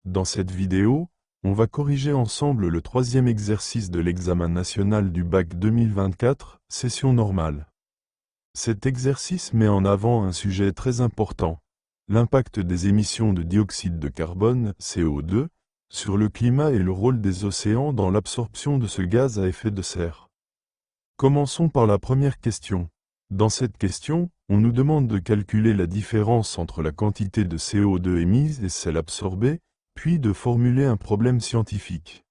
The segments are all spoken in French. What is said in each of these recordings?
Dans cette vidéo, on va corriger ensemble le troisième exercice de l'examen national du bac 2024, session normale. Cet exercice met en avant un sujet très important, l'impact des émissions de dioxyde de carbone, CO2, sur le climat et le rôle des océans dans l'absorption de ce gaz à effet de serre. Commençons par la première question. Dans cette question, on nous demande de calculer la différence entre la quantité de CO2 émise et celle absorbée, puis de formuler un problème scientifique.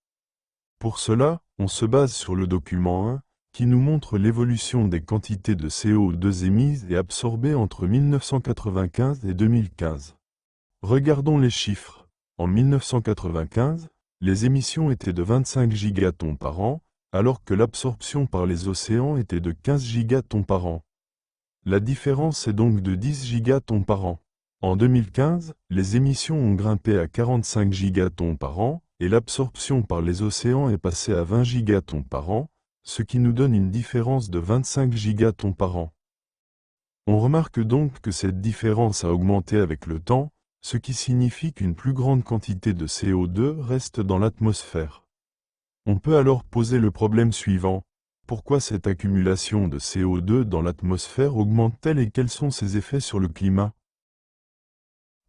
Pour cela, on se base sur le document 1, qui nous montre l'évolution des quantités de CO2 émises et absorbées entre 1995 et 2015. Regardons les chiffres. En 1995, les émissions étaient de 25 gigatons par an, alors que l'absorption par les océans était de 15 gigatons par an. La différence est donc de 10 gigatons par an. En 2015, les émissions ont grimpé à 45 gigatons par an, et l'absorption par les océans est passée à 20 gigatons par an, ce qui nous donne une différence de 25 gigatons par an. On remarque donc que cette différence a augmenté avec le temps, ce qui signifie qu'une plus grande quantité de CO2 reste dans l'atmosphère. On peut alors poser le problème suivant. Pourquoi cette accumulation de CO2 dans l'atmosphère augmente-t-elle et quels sont ses effets sur le climat?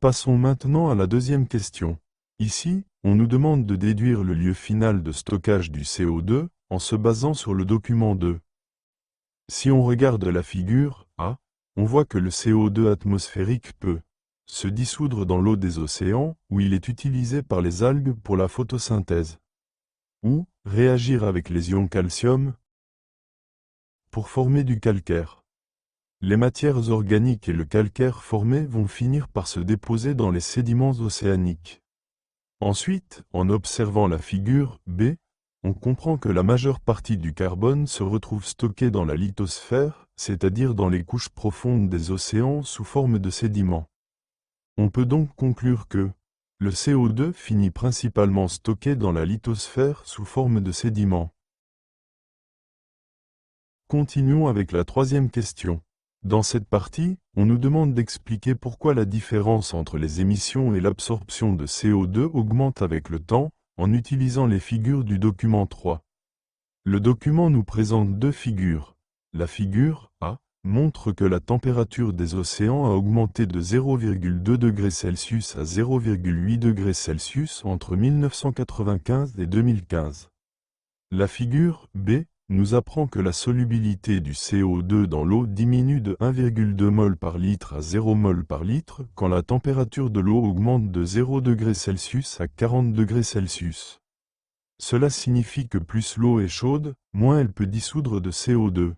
Passons maintenant à la deuxième question. Ici, on nous demande de déduire le lieu final de stockage du CO2 en se basant sur le document 2. Si on regarde la figure A, on voit que le CO2 atmosphérique peut se dissoudre dans l'eau des océans où il est utilisé par les algues pour la photosynthèse, ou réagir avec les ions calcium pour former du calcaire. Les matières organiques et le calcaire formé vont finir par se déposer dans les sédiments océaniques. Ensuite, en observant la figure B, on comprend que la majeure partie du carbone se retrouve stockée dans la lithosphère, c'est-à-dire dans les couches profondes des océans sous forme de sédiments. On peut donc conclure que le CO2 finit principalement stocké dans la lithosphère sous forme de sédiments. Continuons avec la troisième question. Dans cette partie, on nous demande d'expliquer pourquoi la différence entre les émissions et l'absorption de CO2 augmente avec le temps, en utilisant les figures du document 3. Le document nous présente deux figures. La figure A montre que la température des océans a augmenté de 0,2 degrés Celsius à 0,8 degrés Celsius entre 1995 et 2015. La figure B nous apprend que la solubilité du CO2 dans l'eau diminue de 1,2 mol par litre à 0 mol par litre quand la température de l'eau augmente de 0 degrés Celsius à 40 degrés Celsius. Cela signifie que plus l'eau est chaude, moins elle peut dissoudre de CO2.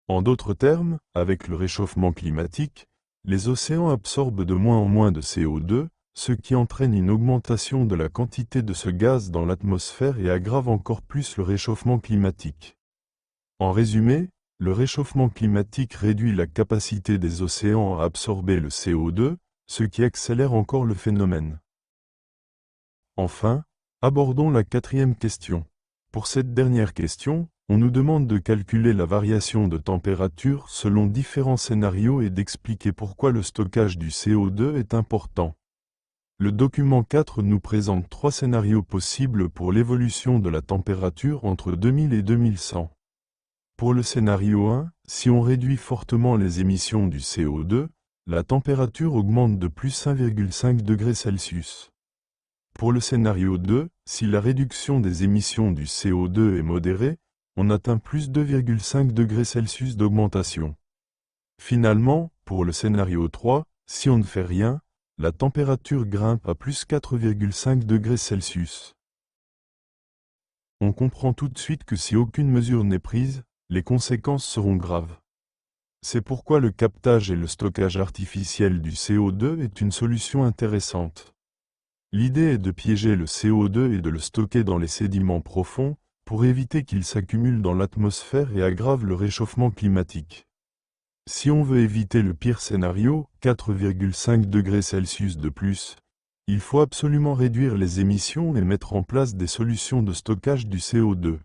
En d'autres termes, avec le réchauffement climatique, les océans absorbent de moins en moins de CO2, ce qui entraîne une augmentation de la quantité de ce gaz dans l'atmosphère et aggrave encore plus le réchauffement climatique. En résumé, le réchauffement climatique réduit la capacité des océans à absorber le CO2, ce qui accélère encore le phénomène. Enfin, abordons la quatrième question. Pour cette dernière question, on nous demande de calculer la variation de température selon différents scénarios et d'expliquer pourquoi le stockage du CO2 est important. Le document 4 nous présente trois scénarios possibles pour l'évolution de la température entre 2000 et 2100. Pour le scénario 1, si on réduit fortement les émissions du CO2, la température augmente de plus 1,5 degré Celsius. Pour le scénario 2, si la réduction des émissions du CO2 est modérée, on atteint plus 2,5 degrés Celsius d'augmentation. Finalement, pour le scénario 3, si on ne fait rien, la température grimpe à plus 4,5 degrés Celsius. On comprend tout de suite que si aucune mesure n'est prise, les conséquences seront graves. C'est pourquoi le captage et le stockage artificiel du CO2 est une solution intéressante. L'idée est de piéger le CO2 et de le stocker dans les sédiments profonds, pour éviter qu'il s'accumule dans l'atmosphère et aggrave le réchauffement climatique. Si on veut éviter le pire scénario, 4,5 degrés Celsius de plus, il faut absolument réduire les émissions et mettre en place des solutions de stockage du CO2.